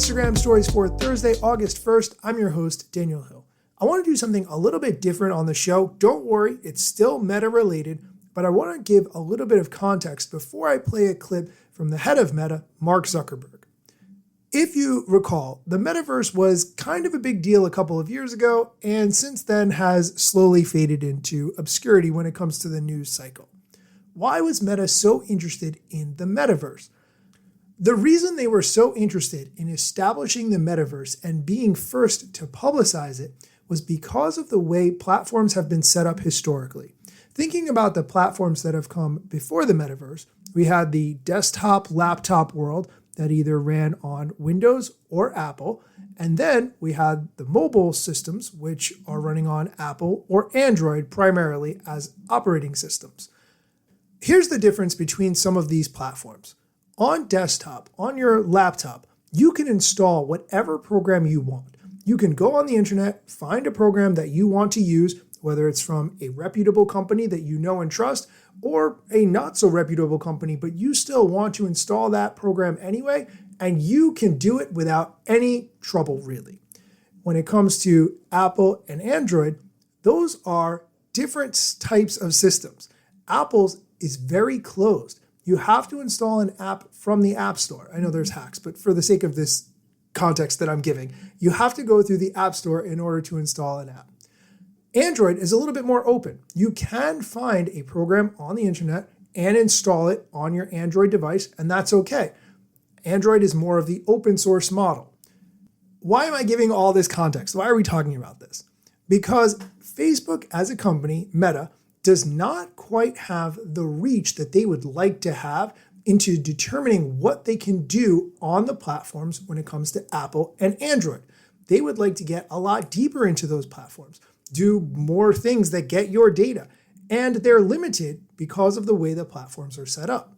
Instagram stories for Thursday, August 1st. I'm your host, Daniel Hill. I want to do something a little bit different on the show. Don't worry, it's still Meta related, but I want to give a little bit of context before I play a clip from the head of Meta, Mark Zuckerberg. If you recall, the metaverse was kind of a big deal a couple of years ago, and since then has slowly faded into obscurity when it comes to the news cycle. Why was Meta so interested in the metaverse? The reason they were so interested in establishing the metaverse and being first to publicize it was because of the way platforms have been set up historically. Thinking about the platforms that have come before the metaverse, we had the desktop, laptop world that either ran on Windows or Apple, and then we had the mobile systems, which are running on Apple or Android primarily as operating systems. Here's the difference between some of these platforms. On desktop, on your laptop, you can install whatever program you want. You can go on the internet, find a program that you want to use, whether it's from a reputable company that you know and trust, or a not so reputable company, but you still want to install that program anyway, and you can do it without any trouble, really. When it comes to Apple and Android, those are different types of systems. Apple's is very closed. You have to install an app from the App Store. I know there's hacks, but for the sake of this context that I'm giving, you have to go through the App Store in order to install an app. Android is a little bit more open. You can find a program on the internet and install it on your Android device, and that's okay. Android is more of the open source model. Why am I giving all this context? Why are we talking about this? Because Facebook as a company, Meta, does not quite have the reach that they would like to have into determining what they can do on the platforms when it comes to Apple and Android. They would like to get a lot deeper into those platforms, do more things that get your data, and they're limited because of the way the platforms are set up.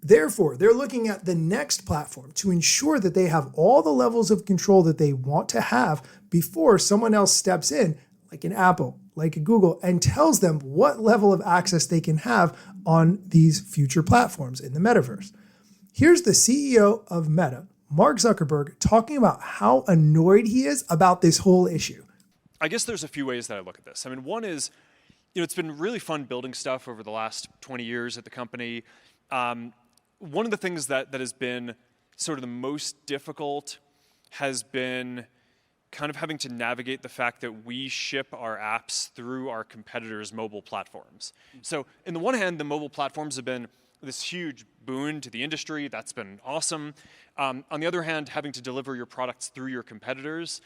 Therefore, they're looking at the next platform to ensure that they have all the levels of control that they want to have before someone else steps in, like an Apple, like a Google, and tells them what level of access they can have on these future platforms in the metaverse. Here's the CEO of Meta, Mark Zuckerberg, talking about how annoyed he is about this whole issue. I guess there's a few ways that I look at this. I mean, one is, it's been really fun building stuff over the last 20 years at the company. One of the things that has been sort of the most difficult has been kind of having to navigate the fact that we ship our apps through our competitors' mobile platforms. So, on the one hand, the mobile platforms have been this huge boon to the industry. That's been awesome. On the other hand, having to deliver your products through your competitors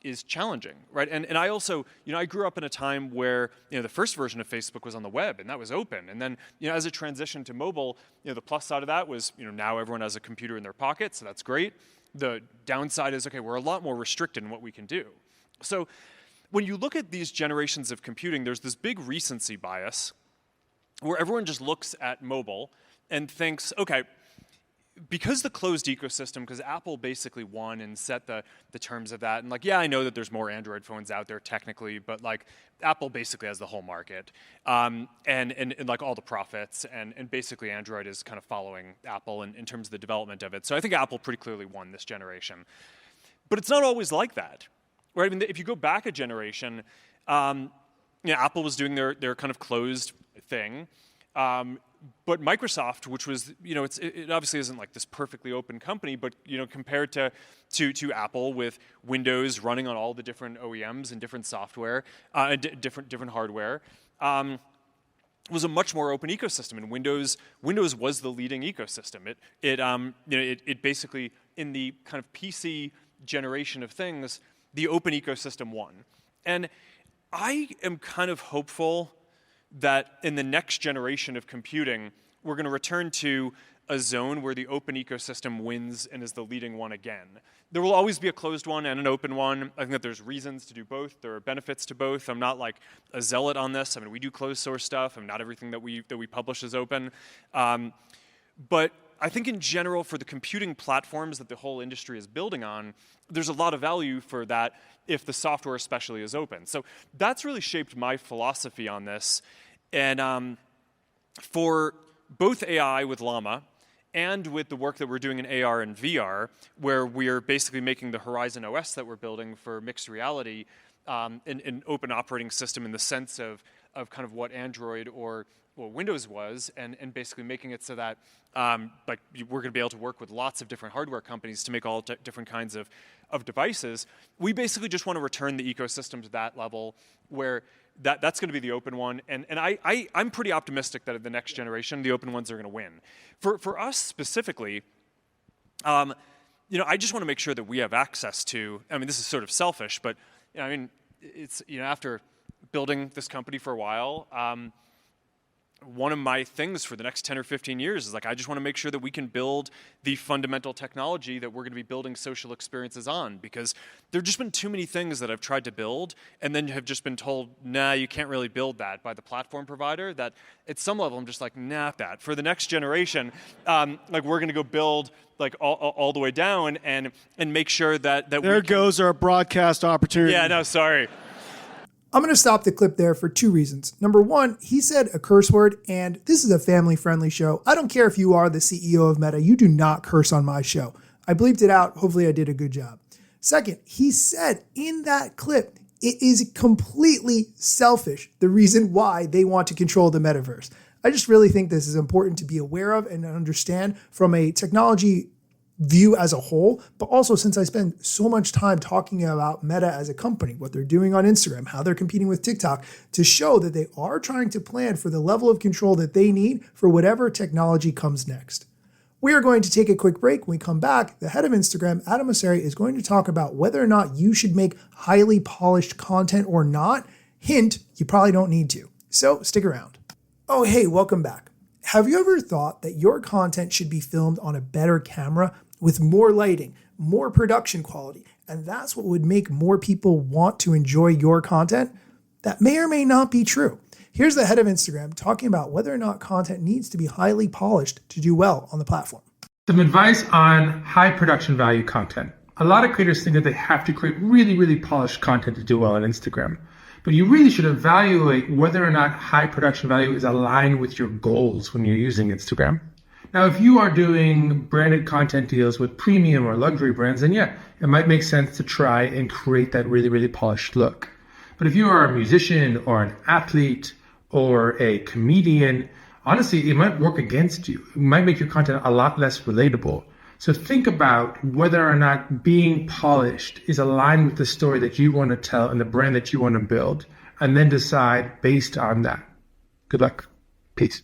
is challenging, right? And I also, I grew up in a time where, the first version of Facebook was on the web, and that was open. And then, as it transitioned to mobile, the plus side of that was, now everyone has a computer in their pocket, so that's great. The downside is, okay, we're a lot more restricted in what we can do. So when you look at these generations of computing, there's this big recency bias where everyone just looks at mobile and thinks, okay, because the closed ecosystem, because Apple basically won and set the terms of that, and I know that there's more Android phones out there technically, but Apple basically has the whole market, and all the profits, and basically Android is kind of following Apple in terms of the development of it. So I think Apple pretty clearly won this generation. But it's not always like that, right? I mean, if you go back a generation, Apple was doing their kind of closed thing. But Microsoft, which was, it obviously isn't like this perfectly open company, but, compared to Apple with Windows running on all the different OEMs and different software, different hardware, was a much more open ecosystem. And Windows was the leading ecosystem. It basically, in the kind of PC generation of things, the open ecosystem won. And I am kind of hopeful that in the next generation of computing, we're going to return to a zone where the open ecosystem wins and is the leading one again. There will always be a closed one and an open one. I think that there's reasons to do both. There are benefits to both. I'm not like a zealot on this. I mean, we do closed source stuff, and not everything that we publish is open. But I think in general, for the computing platforms that the whole industry is building on, there's a lot of value for that if the software especially is open. So that's really shaped my philosophy on this. And for both AI with Llama and with the work that we're doing in AR and VR, where we're basically making the Horizon OS that we're building for mixed reality an open operating system in the sense of kind of what Android or Windows was, and basically making it so that like we're going to be able to work with lots of different hardware companies to make all different kinds of devices. We basically just want to return the ecosystem to that level where that's going to be the open one. And I'm pretty optimistic that in the next generation, the open ones are going to win. For us specifically, I just want to make sure that we have access to, I mean, this is sort of selfish, but I mean, it's, after building this company for a while, one of my things for the next 10 or 15 years is like, I just want to make sure that we can build the fundamental technology that we're going to be building social experiences on, because there have just been too many things that I've tried to build and then have just been told, nah, you can't really build that by the platform provider, that at some level I'm just like, nah, that. For the next generation, like we're going to go build like all the way down and make sure that there goes our broadcast opportunity. Yeah, no, sorry. I'm going to stop the clip there for two reasons. Number one, he said a curse word, and this is a family-friendly show. I don't care if you are the CEO of Meta. You do not curse on my show. I bleeped it out. Hopefully I did a good job. Second, he said in that clip, it is completely selfish, the reason why they want to control the metaverse. I just really think this is important to be aware of and understand from a technology view as a whole, but also since I spend so much time talking about Meta as a company, what they're doing on Instagram, how they're competing with TikTok, to show that they are trying to plan for the level of control that they need for whatever technology comes next. We are going to take a quick break. When we come back, the head of Instagram, Adam Mosseri, is going to talk about whether or not you should make highly polished content or not. Hint, you probably don't need to. So stick around. Oh, hey, welcome back. Have you ever thought that your content should be filmed on a better camera with more lighting, more production quality, and that's what would make more people want to enjoy your content? That may or may not be true. Here's the head of Instagram talking about whether or not content needs to be highly polished to do well on the platform. Some advice on high production value content. A lot of creators think that they have to create really, really polished content to do well on Instagram. But you really should evaluate whether or not high production value is aligned with your goals when you're using Instagram. Now, if you are doing branded content deals with premium or luxury brands, then yeah, it might make sense to try and create that really, really polished look. But if you are a musician or an athlete or a comedian, honestly, it might work against you. It might make your content a lot less relatable. So think about whether or not being polished is aligned with the story that you want to tell and the brand that you want to build, and then decide based on that. Good luck. Peace.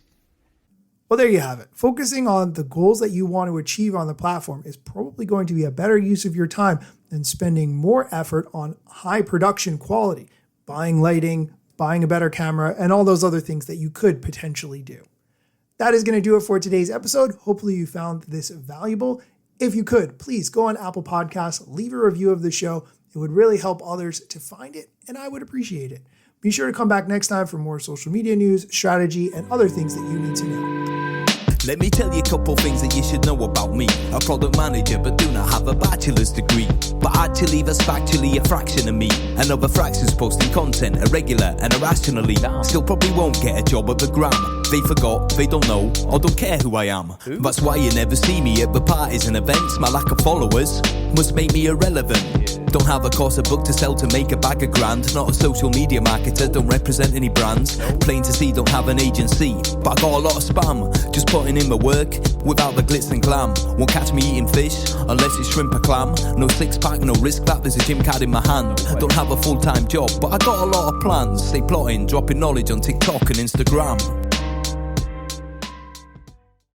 Well, there you have it. Focusing on the goals that you want to achieve on the platform is probably going to be a better use of your time than spending more effort on high production quality, buying lighting, buying a better camera, and all those other things that you could potentially do. That is going to do it for today's episode. Hopefully you found this valuable. If you could, please go on Apple Podcasts, leave a review of the show. It would really help others to find it, and I would appreciate it. Be sure to come back next time for more social media news, strategy, and other things that you need to know. Let me tell you a couple things that you should know about me. A product manager but do not have a bachelor's degree. But actually that's factually a fraction of me. And other fractions posting content irregular and irrationally. Still probably won't get a job at the Gram. They forgot, they don't know, or don't care who I am. That's why you never see me at the parties and events. My lack of followers must make me irrelevant. Don't have a course, a book to sell to make a bag of grand. Not a social media marketer, don't represent any brands. Plain to see, don't have an agency, but I got a lot of spam. Just putting in my work without the glitz and glam. Won't catch me eating fish unless it's shrimp or clam. No six pack, no risk that there's a gym card in my hand. Don't have a full-time job, but I got a lot of plans. Stay plotting, dropping knowledge on TikTok and Instagram.